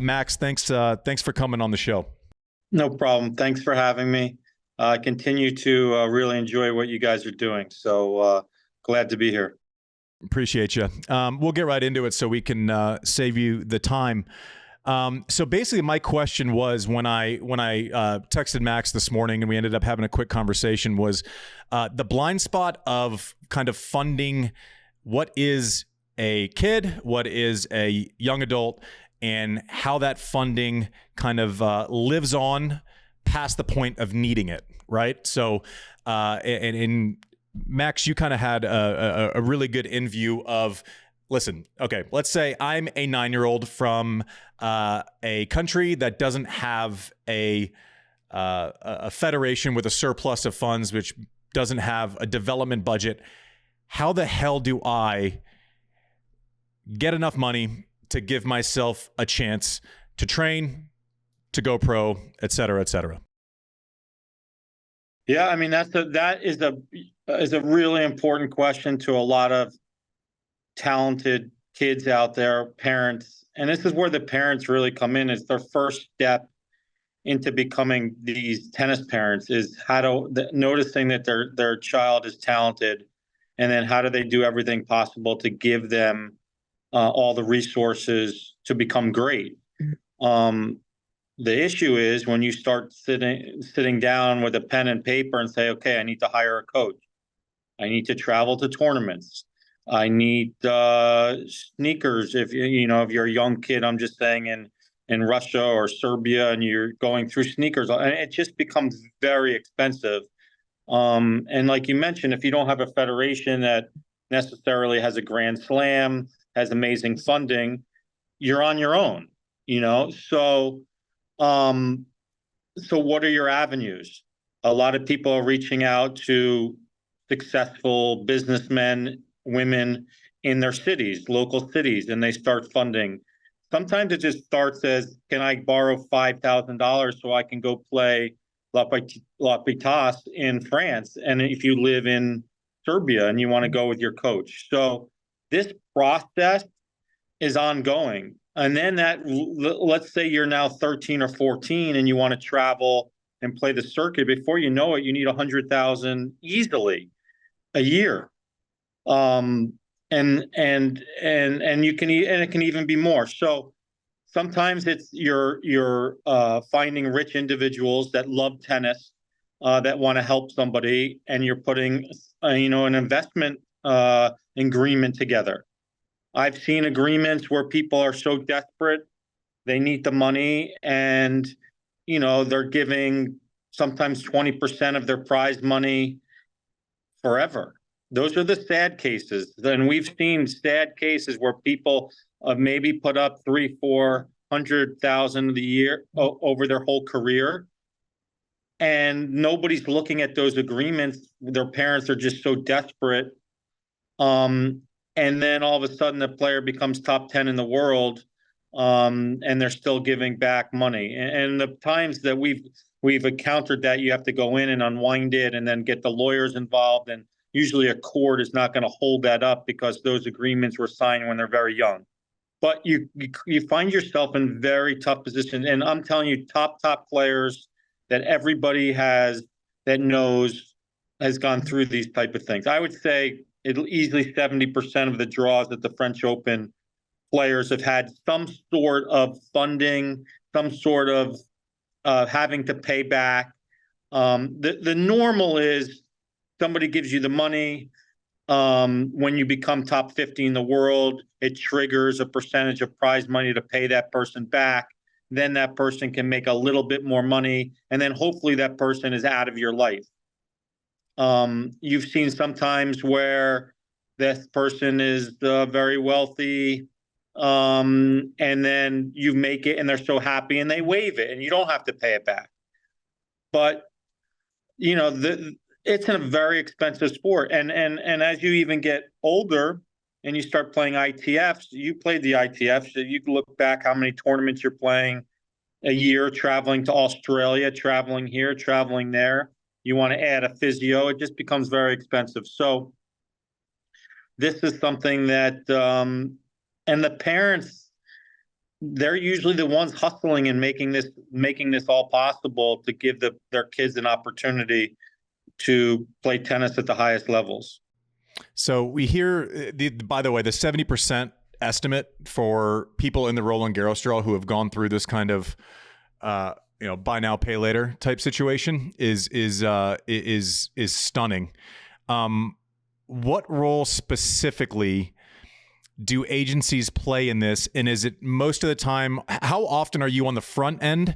Max, thanks for coming on the show. No problem. Thanks for having me. I continue to really enjoy what you guys are doing. So glad to be here. Appreciate you. We'll get right into it so we can save you the time. So basically, my question was when I texted Max this morning and we ended up having a quick conversation was the blind spot of kind of funding what is a kid, what is a young adult, and how that funding kind of lives on past the point of needing it, right? So, and Max, you kind of had a really good in view of, listen, okay, let's say I'm a 9-year-old from a country that doesn't have a federation with a surplus of funds, which doesn't have a development budget. How the hell do I get enough money to give myself a chance to train, to go pro, et cetera, et cetera? Yeah, I mean that is a really important question to a lot of talented kids out there, parents, and this is where the parents really come in. It's their first step into becoming these tennis parents is noticing that their child is talented, and then how do they do everything possible to give them all the resources to become great. The issue is when you start sitting down with a pen and paper and say, okay, I need to hire a coach. I need to travel to tournaments. I need sneakers. If you're a young kid, I'm just saying in Russia or Serbia, and you're going through sneakers, and it just becomes very expensive. And like you mentioned, if you don't have a federation that necessarily has a Grand Slam, has amazing funding, you're on your own. So what are your avenues? A lot of people are reaching out to successful businessmen, women in their cities, local cities, and they start funding. Sometimes it just starts as, can I borrow $5,000 so I can go play La Pitas in France? And if you live in Serbia and you want to go with your coach. So this process is ongoing. And then let's say you're now 13 or 14 and you want to travel and play the circuit. Before you know it, you need 100,000 easily a year. And you can, and it can even be more. So sometimes it's you're finding rich individuals that love tennis, that want to help somebody, and you're putting, an investment agreement together. I've seen agreements where people are so desperate, they need the money, and, they're giving sometimes 20% of their prize money forever. Those are the sad cases. Then we've seen sad cases where people maybe put up 300,000-400,000 a year over their whole career, and nobody's looking at those agreements. Their parents are just so desperate. And then all of a sudden the player becomes top 10 in the world, and they're still giving back money. And the times that we've encountered that, you have to go in and unwind it and then get the lawyers involved. And usually a court is not going to hold that up because those agreements were signed when they're very young. But you find yourself in very tough positions. And I'm telling you, top players that everybody that knows has gone through these type of things. I would say it'll easily 70% of the draws at the French Open players have had some sort of funding, some sort of having to pay back. The normal is somebody gives you the money. When you become top 50 in the world, it triggers a percentage of prize money to pay that person back. Then that person can make a little bit more money, and then hopefully that person is out of your life. You've seen sometimes where this person is very wealthy, and then you make it and they're so happy and they waive it and you don't have to pay it back. But it's a very expensive sport, and as you even get older and you start playing ITFs, you played the ITFs, so you can look back how many tournaments you're playing a year, traveling to Australia, traveling here, traveling there. You want to add a physio, it just becomes very expensive. So this is something that, and the parents, they're usually the ones hustling and making this all possible to give their kids an opportunity to play tennis at the highest levels. So we hear, by the way, the 70% estimate for people in the Roland Garros draw who have gone through this kind of, buy now, pay later type situation is stunning. What role specifically do agencies play in this? And is it most of the time, how often are you on the front end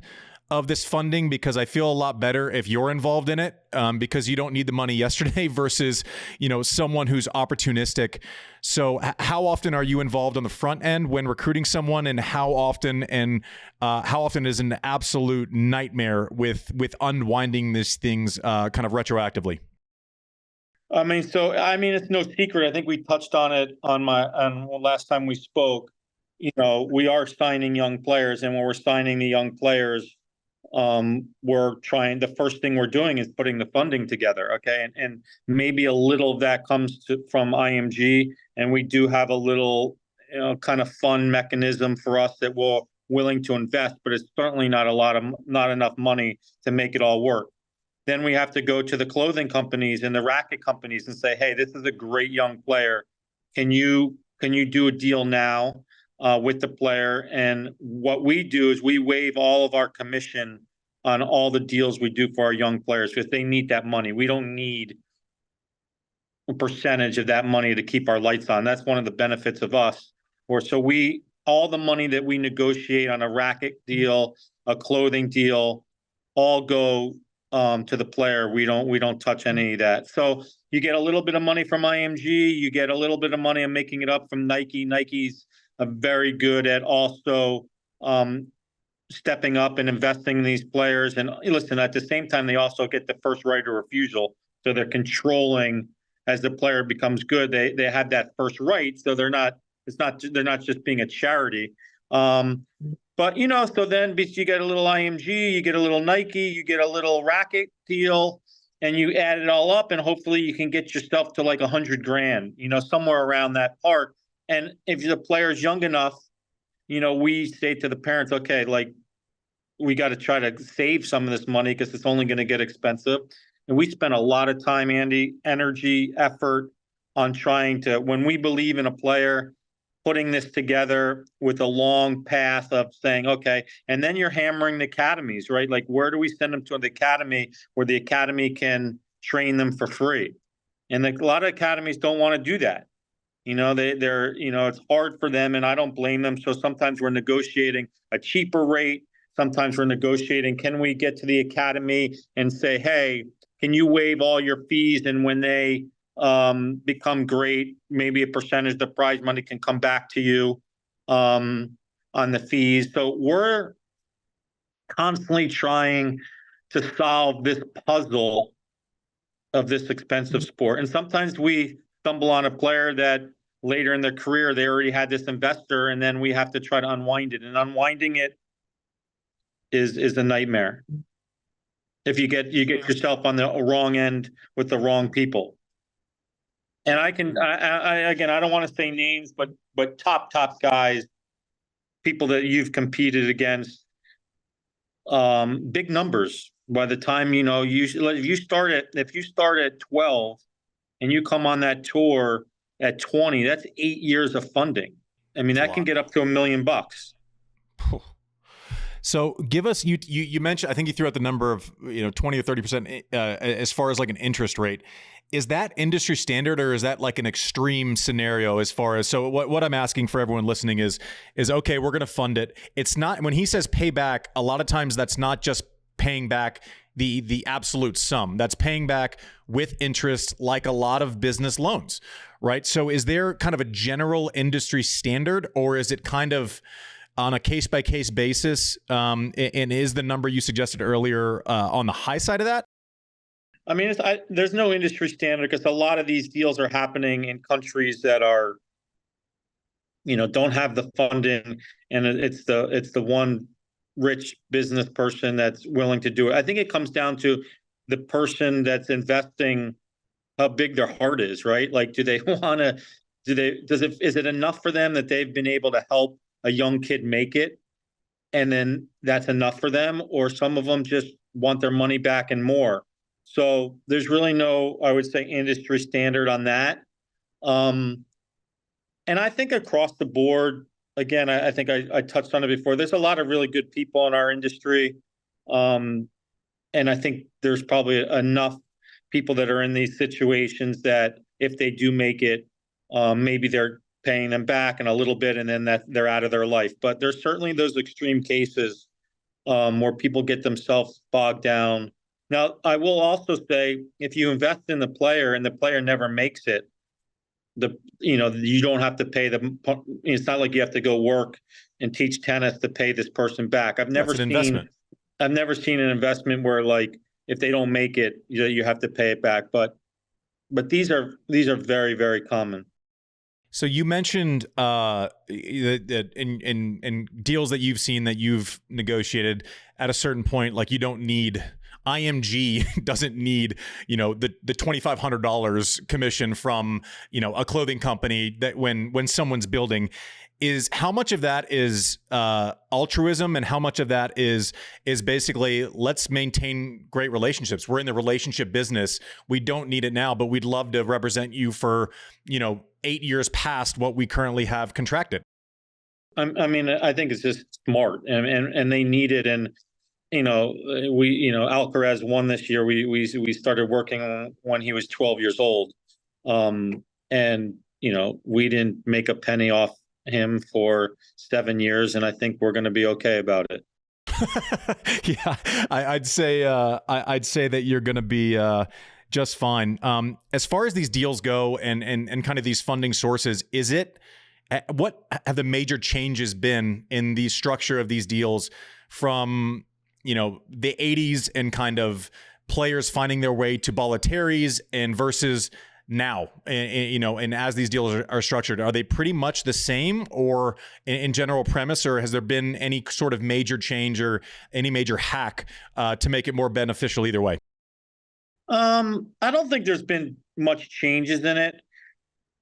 of this funding? Because I feel a lot better if you're involved in it, because you don't need the money yesterday versus, someone who's opportunistic. So how often are you involved on the front end when recruiting someone, and how often is an absolute nightmare with unwinding these things kind of retroactively? It's no secret. I think we touched on it on last time we spoke. We are signing young players, and when we're signing the young players, the first thing we're doing is putting the funding together. Okay. And maybe a little of that comes from IMG, and we do have a little, kind of fund mechanism for us that we're willing to invest, but it's certainly not enough money to make it all work. Then we have to go to the clothing companies and the racket companies and say, hey, this is a great young player. Can you do a deal now with the player? And what we do is we waive all of our commission on all the deals we do for our young players, because they need that money. We don't need a percentage of that money to keep our lights on. That's one of the benefits of us. All the money that we negotiate on a racket deal, a clothing deal, all go to the player. We don't touch any of that. So you get a little bit of money from IMG, you get a little bit of money. I'm making it up from Nike. Nike's very good at also stepping up and investing in these players. And listen, at the same time, they also get the first right of refusal. So they're controlling as the player becomes good. They have that first right. So they're not just being a charity. But, so then you get a little IMG, you get a little Nike, you get a little racket deal, and you add it all up, and hopefully you can get yourself to like $100,000, somewhere around that part. And if the player's young enough, we say to the parents, okay, like, we got to try to save some of this money because it's only going to get expensive. And we spend a lot of time, Andy, energy, effort on trying to, when we believe in a player, putting this together with a long path of saying, okay, and then you're hammering the academies, right? Like, where do we send them to the academy where the academy can train them for free? And a lot of academies don't want to do that. It's hard for them, and I don't blame them. So sometimes we're negotiating a cheaper rate. Sometimes we're negotiating, can we get to the academy and say, hey, can you waive all your fees? And when they become great, maybe a percentage of the prize money can come back to you on the fees. So we're constantly trying to solve this puzzle of this expensive sport. And sometimes we stumble on a player that later in their career, they already had this investor, and then we have to try to unwind it. And unwinding it is a nightmare if you get yourself on the wrong end with the wrong people. And I don't want to say names, but top guys, people that you've competed against, big numbers. By the time if you start at 12 and you come on that tour at 20, that's 8 years of funding. I mean, that can get up to $1 million. So give us, you mentioned, I think you threw out the number of 20 or 30% as far as like an interest rate. Is that industry standard, or is that like an extreme scenario as far as, so what I'm asking for everyone listening is okay, we're going to fund it. It's not, when he says pay back, a lot of times that's not just paying back the absolute sum. That's paying back with interest, like a lot of business loans, right? So is there kind of a general industry standard, or is it kind of on a case-by-case basis? And is the number you suggested earlier on the high side of that? I mean, there's no industry standard, because a lot of these deals are happening in countries that are, don't have the funding, and it's the one rich business person that's willing to do it. I think it comes down to the person that's investing, how big their heart is, right? Like, do they want to? Is it enough for them that they've been able to help a young kid make it? and then that's enough for them, or some of them just want their money back and more. So there's really no, I would say, industry standard on that. Um, and I think across the board, again, I think I touched on it before. There's a lot of really good people in our industry. Um, and I think there's probably enough people that are in these situations that if they do make it, maybe they're paying them back in a little bit and then that they're out of their life. But there's certainly those extreme cases where people get themselves bogged down. Now, I will also say, if you invest in the player and the player never makes it, you don't have to pay them. It's not like you have to go work and teach tennis to pay this person back. That's an investment. I've never seen an investment where, like, if they don't make it, you have to pay it back. But these are very, very common. So you mentioned that in deals that you've seen, that you've negotiated, at a certain point, like, you don't need, IMG doesn't need, the $2,500 commission from, a clothing company, that when someone's building. Is how much of that is altruism, and how much of that is basically, let's maintain great relationships. We're in the relationship business. We don't need it now, but we'd love to represent you for 8 years past what we currently have contracted. I mean, I think it's just smart, and they need it. And Alcaraz won this year. We started working when he was 12 years old, and we didn't make a penny off him for 7 years, and I think we're going to be okay about it. Yeah, I'd say that you're going to be just fine. As far as these deals go, and kind of these funding sources, what have the major changes been in the structure of these deals from the 80s, and kind of players finding their way to Bollettieri's, and versus now, and as these deals are structured, are they pretty much the same, or in general premise, or has there been any sort of major change or any major hack to make it more beneficial either way? I don't think there's been much changes in it.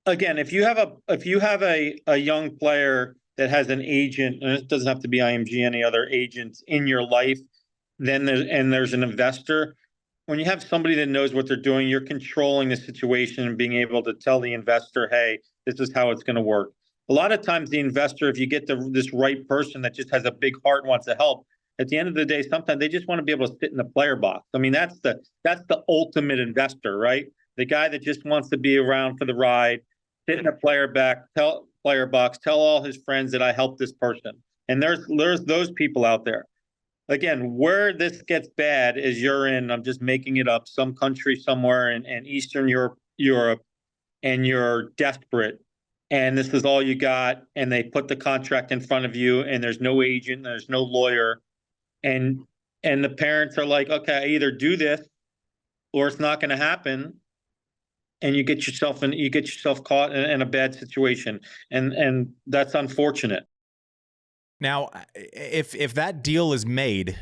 Again, if you have a young player that has an agent, and it doesn't have to be IMG, any other agents in your life, then there's an investor. When you have somebody that knows what they're doing, you're controlling the situation and being able to tell the investor, hey, this is how it's going to work. A lot of times the investor, if you get this right person that just has a big heart and wants to help, at the end of the day, sometimes they just want to be able to sit in the player box. I mean, that's the ultimate investor, right? The guy that just wants to be around for the ride, sit in the player box, tell all his friends that I helped this person. And there's those people out there. Again, where this gets bad is you're in, I'm just making it up, some country somewhere in Eastern Europe, and you're desperate, and this is all you got, and they put the contract in front of you, and there's no agent, there's no lawyer, and the parents are like, okay, I either do this or it's not going to happen, and you get yourself caught in a bad situation, and that's unfortunate. Now, if that deal is made,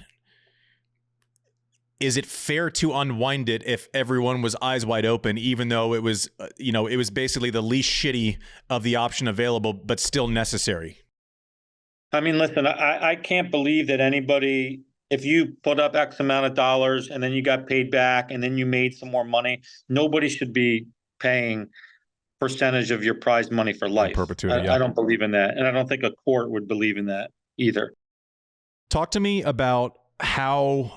is it fair to unwind it if everyone was eyes wide open, even though it was, it was basically the least shitty of the option available, but still necessary? I mean, listen, I can't believe that anybody, if you put up X amount of dollars and then you got paid back and then you made some more money, nobody should be paying percentage of your prize money for life. Perpetuity, yeah. I don't believe in that. And I don't think a court would believe in that either. Talk to me about how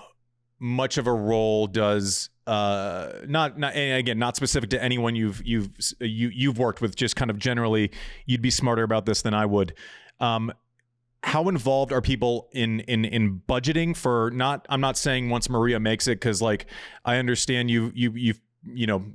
much of a role does not and again, not specific to anyone you've worked with, just kind of generally, you'd be smarter about this than I would. How involved are people in budgeting for, I'm not saying once Maria makes it, because, like, I understand you've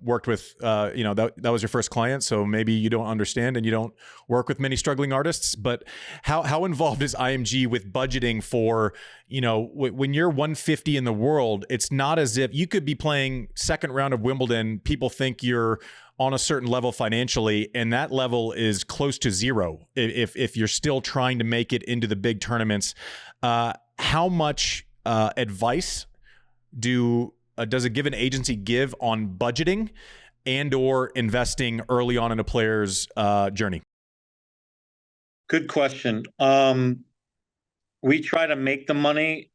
worked with, that was your first client, so maybe you don't understand and you don't work with many struggling artists, but how involved is IMG with budgeting for, when you're 150 in the world, it's not as if you could be playing second round of Wimbledon, people think you're on a certain level financially, and that level is close to zero if you're still trying to make it into the big tournaments. How much advice does a given agency give on budgeting and or investing early on in a player's journey? Good question. we try to make the money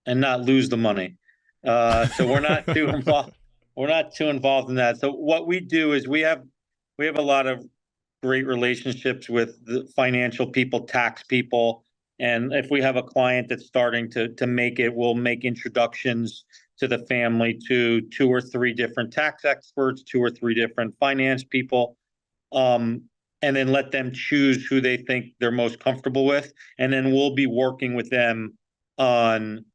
and not lose the money. So we're not too involved. We're not too involved in that. So what we do is we have a lot of great relationships with the financial people, tax people. And if we have a client that's starting to make it, we'll make introductions to the family to 2 or 3 different tax experts, 2 or 3 different finance people, and then let them choose who they think they're most comfortable with. And then we'll be working with them on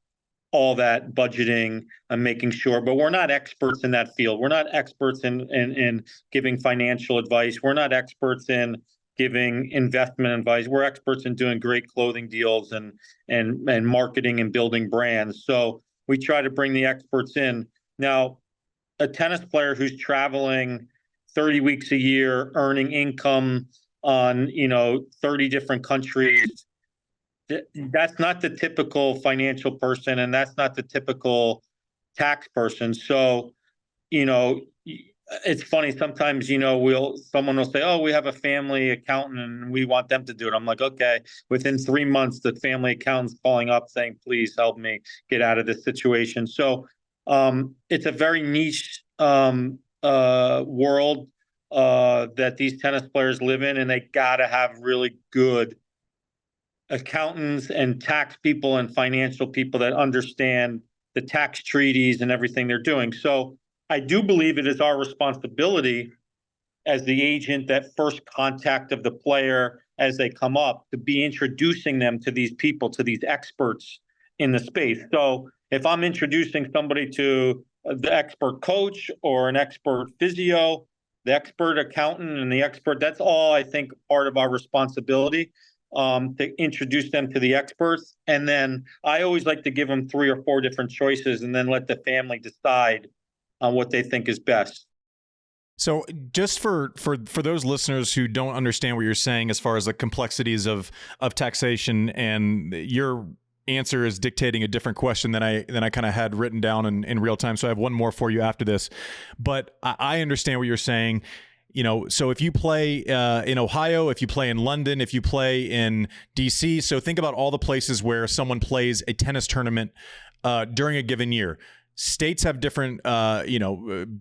all that budgeting and making sure, but we're not experts in that field. We're not experts in giving financial advice. We're not experts in giving investment advice. We're experts in doing great clothing deals and marketing and building brands. So we try to bring the experts in. Now, a tennis player who's traveling 30 weeks a year, earning income on, 30 different countries, that's not the typical financial person, and that's not the typical tax person. So, it's funny sometimes, someone will say, "Oh, we have a family accountant and we want them to do it." I'm like, "Okay." Within 3 months, the family accountant's calling up saying, "Please help me get out of this situation." So, it's a very niche world that these tennis players live in, and they gotta have really good accountants and tax people and financial people that understand the tax treaties and everything they're doing. So I do believe it is our responsibility as the agent, that first contact of the player as they come up, to be introducing them to these people, to these experts in the space. So if I'm introducing somebody to the expert coach or an expert physio, the expert accountant and the expert, that's all I think part of our responsibility, to introduce them to the experts. And then I always like to give them 3 or 4 different choices and then let the family decide on what they think is best. So just for those listeners who don't understand what you're saying as far as the complexities of taxation, and your answer is dictating a different question than I kind of had written down in real time. So I have one more for you after this, but I understand what you're saying. So if you play in Ohio, if you play in London, if you play in DC, so think about all the places where someone plays a tennis tournament during a given year. States have different,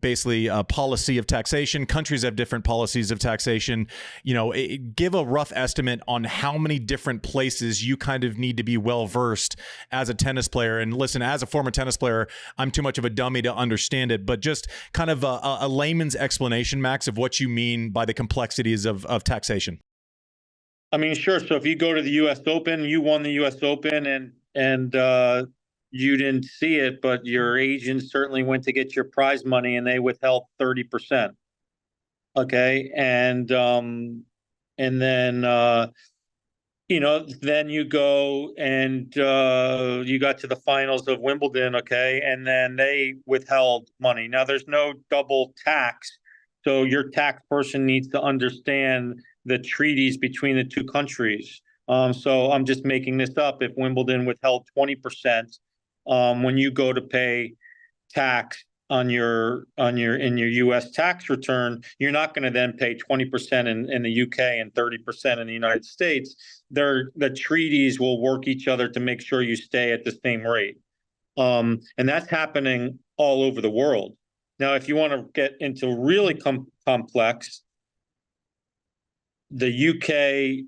basically policy of taxation. Countries have different policies of taxation. Give a rough estimate on how many different places you kind of need to be well versed as a tennis player. And listen, as a former tennis player, I'm too much of a dummy to understand it, but just kind of a layman's explanation, Max, of what you mean by the complexities of taxation. I mean, sure. So if you go to the U.S. Open, you won the U.S. Open, and you didn't see it, but your agent certainly went to get your prize money, and they withheld 30%. Okay, and then then you go and you got to the finals of Wimbledon. Okay, and then they withheld money. Now there's no double tax, so your tax person needs to understand the treaties between the 2 countries. So I'm just making this up. If Wimbledon withheld 20%, when you go to pay tax on your U.S. tax return, you're not going to then pay 20% in the UK and 30% in the United States. The treaties will work each other to make sure you stay at the same rate, and that's happening all over the world. Now, if you want to get into really complex, the UK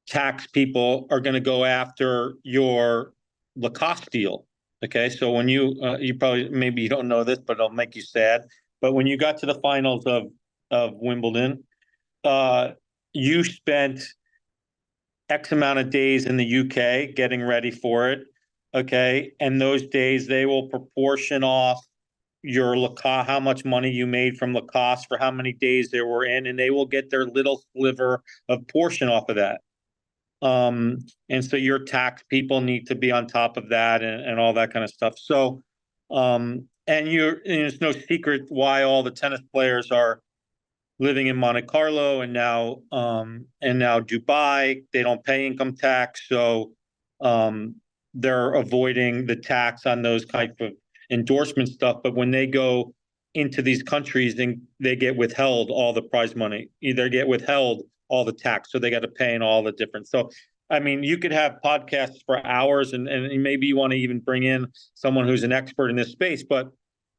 tax people are going to go after your Lacoste deal. Okay, so when you probably, maybe you don't know this, but it'll make you sad. But when you got to the finals of Wimbledon, you spent X amount of days in the UK getting ready for it. Okay, and those days they will proportion off your Lacoste, how much money you made from Lacoste for how many days they were in, and they will get their little sliver of portion off of that. And so your tax people need to be on top of that and all that kind of stuff. So, and it's no secret why all the tennis players are living in Monte-Carlo and now Dubai. They don't pay income tax, so they're avoiding the tax on those type of endorsement stuff. But when they go into these countries, then they get withheld all the prize money. Either get withheld all the tax, so they got to pay in all the different. So I mean, you could have podcasts for hours, and maybe you want to even bring in someone who's an expert in this space, but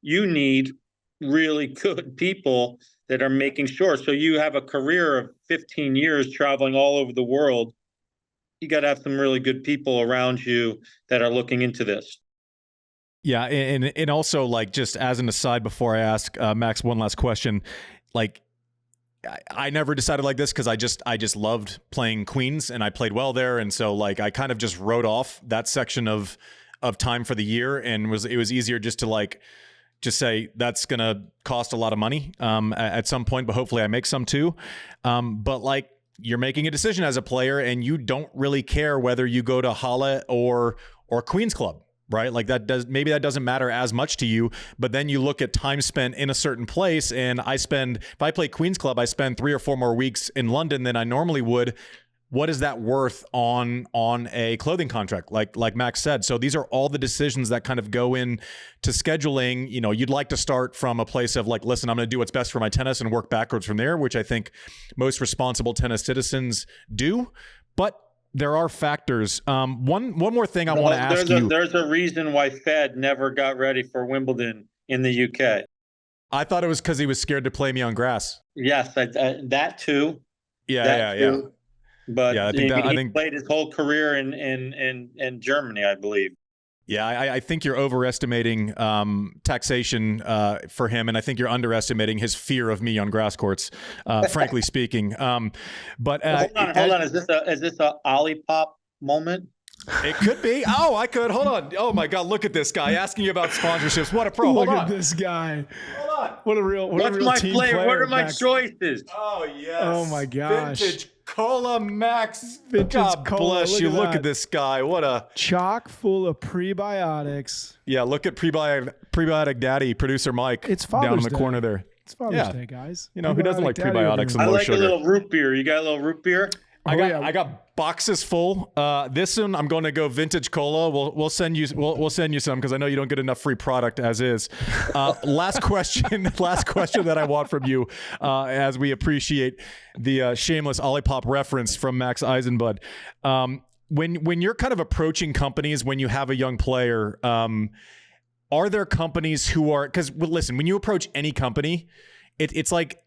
you need really good people that are making sure. So you have a career of 15 years traveling all over the world. You got to have some really good people around you that are looking into this. Yeah, and also, like, just as an aside before I ask Max one last question, like, I never decided like this because I just loved playing Queens and I played well there, and so like I kind of just wrote off that section of time for the year, and it was easier just to like just say that's gonna cost a lot of money at some point, but hopefully I make some too. But like, you're making a decision as a player, and you don't really care whether you go to Halle or Queens Club. Right? Like maybe that doesn't matter as much to you, but then you look at time spent in a certain place, and if I play Queens Club, I spend 3 or 4 more weeks in London than I normally would. What is that worth on a clothing contract? Like Max said. So these are all the decisions that kind of go in to scheduling. You know, you'd like to start from a place of like, listen, I'm going to do what's best for my tennis and work backwards from there, which I think most responsible tennis citizens do. But there are factors. One more thing I want to ask you. There's a reason why Fed never got ready for Wimbledon in the UK. I thought it was because he was scared to play me on grass. Yes, that too. Yeah. But yeah, I think played his whole career in Germany, I believe. Yeah, I think you're overestimating taxation for him, and I think you're underestimating his fear of me on grass courts, frankly speaking. But hold on. Is this a Olipop moment? It could be. Oh, I could. Hold on. Oh my God, look at this guy asking you about sponsorships. What a pro. Look at this guy. Hold on. What a real team player. What are my Max. choices? Oh yes. Oh my gosh. Vintage Cola Max. Vintage God Cola. bless you. Look at this guy. What a chock full of prebiotics. Yeah, look at prebiotic daddy, producer Mike. It's Father's down in the Day. corner there. It's Father's Day, guys. You know, who doesn't like prebiotics and I low like sugar? a little root beer. You got a little root beer? I got boxes full. This one I'm going to go vintage cola. We'll send you some because I know you don't get enough free product as is. Last question that I want from you, as we appreciate the shameless Olipop reference from Max EISENBUD. When you're kind of approaching companies when you have a young player, are there companies who are, because listen, when you approach any company, it's like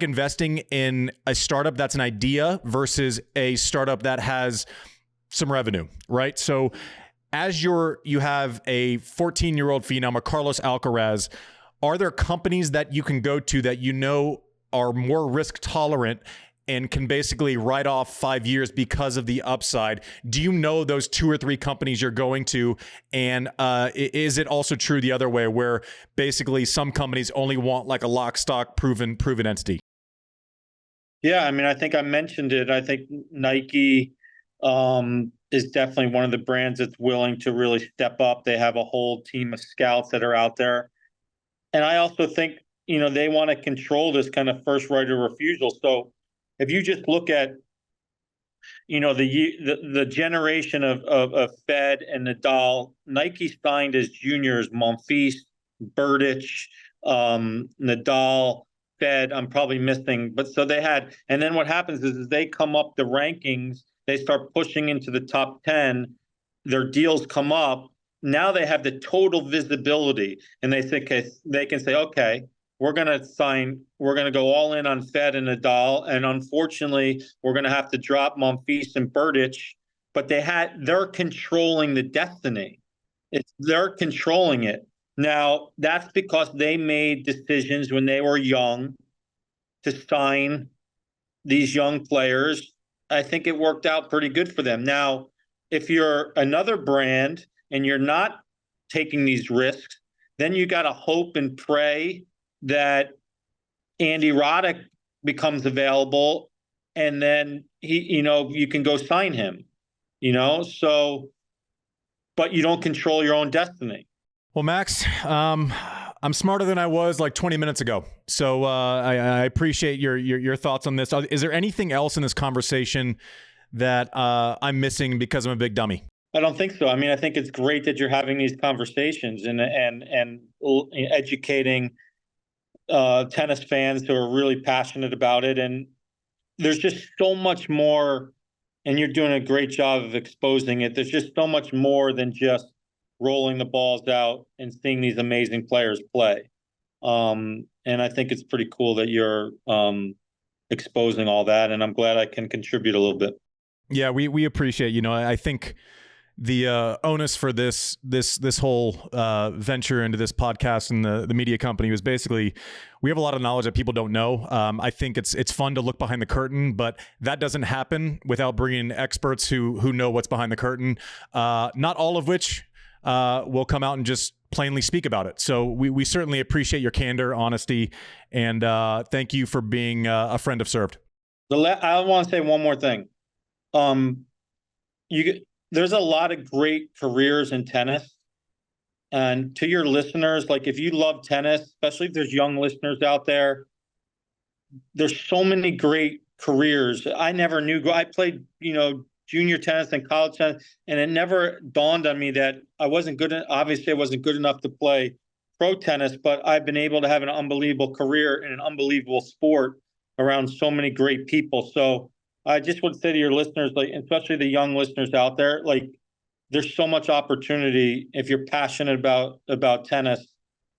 investing in a startup that's an idea versus a startup that has some revenue, right? So as you have a 14-year-old phenom, a Carlos Alcaraz, are there companies that you can go to that you know are more risk tolerant and can basically write off 5 years because of the upside? Do you know those 2 or 3 companies you're going to? And is it also true the other way, where basically some companies only want like a lock, stock, proven entity? Yeah, I mean, I think I mentioned it. I think Nike is definitely one of the brands that's willing to really step up. They have a whole team of scouts that are out there. And I also think, they want to control this kind of first right of refusal. So if you just look at, the generation of Fed and Nadal, Nike signed as juniors Monfils, Berdych, Nadal, Fed. I'm probably missing, but so they had. And then what happens is they come up the rankings. They start pushing into the top 10. Their deals come up. Now they have the total visibility, and they think they can say, okay, we're going to go all in on Fed and Nadal. And unfortunately, we're going to have to drop Monfils and Berdych, but they're controlling the destiny. They're controlling it. Now, that's because they made decisions when they were young to sign these young players. I think it worked out pretty good for them. Now, if you're another brand and you're not taking these risks, then you got to hope and pray that Andy Roddick becomes available, and then you can go sign him, so, but you don't control your own destiny. Well, Max, I'm smarter than I was like 20 minutes ago. So I appreciate your thoughts on this. Is there anything else in this conversation that I'm missing because I'm a big dummy? I don't think so. I mean, I think it's great that you're having these conversations and educating tennis fans who are really passionate about it. And there's just so much more and you're doing a great job of exposing it. There's just so much more than just rolling the balls out and seeing these amazing players play. And I think it's pretty cool that you're exposing all that, and I'm glad I can contribute a little bit. Yeah, we appreciate, I think the onus for this whole venture into this podcast and the media company was basically, we have a lot of knowledge that people don't know. I think it's fun to look behind the curtain, but that doesn't happen without bringing experts who know what's behind the curtain. Not all of which will come out and just plainly speak about it. So we certainly appreciate your candor, honesty, and thank you for being a friend of Served. I want to say one more thing. There's a lot of great careers in tennis. And to your listeners, like if you love tennis, especially if there's young listeners out there, there's so many great careers. I never knew. I played, junior tennis and college tennis, and it never dawned on me that I wasn't good. Obviously, I wasn't good enough to play pro tennis, but I've been able to have an unbelievable career in an unbelievable sport around so many great people. So I just would say to your listeners, like, especially the young listeners out there, like, there's so much opportunity if you're passionate about tennis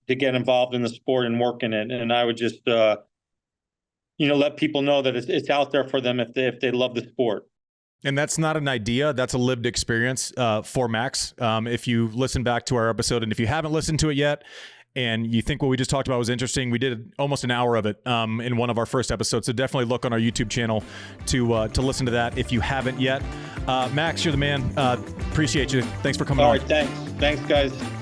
to get involved in the sport and work in it. And I would just, let people know that it's out there for them if they love the sport. And that's not an idea. That's a lived experience for Max. If you listen back to our episode, and if you haven't listened to it yet, and you think what we just talked about was interesting, we did almost an hour of it in one of our first episodes. So definitely look on our YouTube channel to listen to that if you haven't yet. Max, you're the man. Appreciate you. Thanks for coming on. All right, thanks. Thanks, guys.